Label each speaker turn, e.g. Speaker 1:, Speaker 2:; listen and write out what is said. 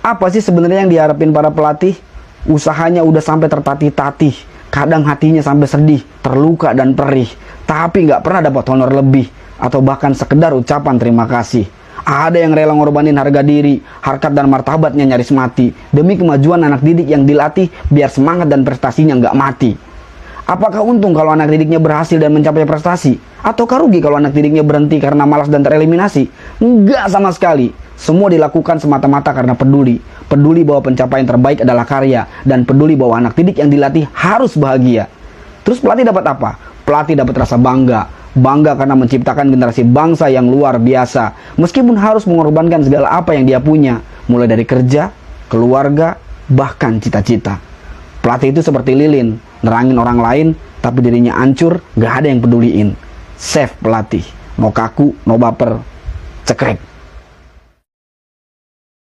Speaker 1: Apa sih sebenarnya yang diharapin para pelatih? Usahanya udah sampai tertatih-tatih, kadang hatinya sampai sedih, terluka dan perih, tapi nggak pernah dapat honor lebih, atau bahkan sekedar ucapan terima kasih. Ada yang rela ngorbanin harga diri, harkat dan martabatnya nyaris mati, demi kemajuan anak didik yang dilatih biar semangat dan prestasinya nggak mati. Apakah untung kalau anak didiknya berhasil dan mencapai prestasi? Ataukah rugi kalau anak didiknya berhenti karena malas dan tereliminasi? Enggak sama sekali. Semua dilakukan semata-mata karena peduli. Peduli bahwa pencapaian terbaik adalah karya, dan peduli bahwa anak didik yang dilatih harus bahagia. Terus pelatih dapat apa? Pelatih dapat rasa bangga. Bangga karena menciptakan generasi bangsa yang luar biasa. Meskipun harus mengorbankan segala apa yang dia punya. Mulai dari kerja, keluarga, bahkan cita-cita. Pelatih itu seperti lilin, nerangin orang lain, tapi dirinya hancur, gak ada yang peduliin. Save pelatih. No kaku, no baper. Cekrek.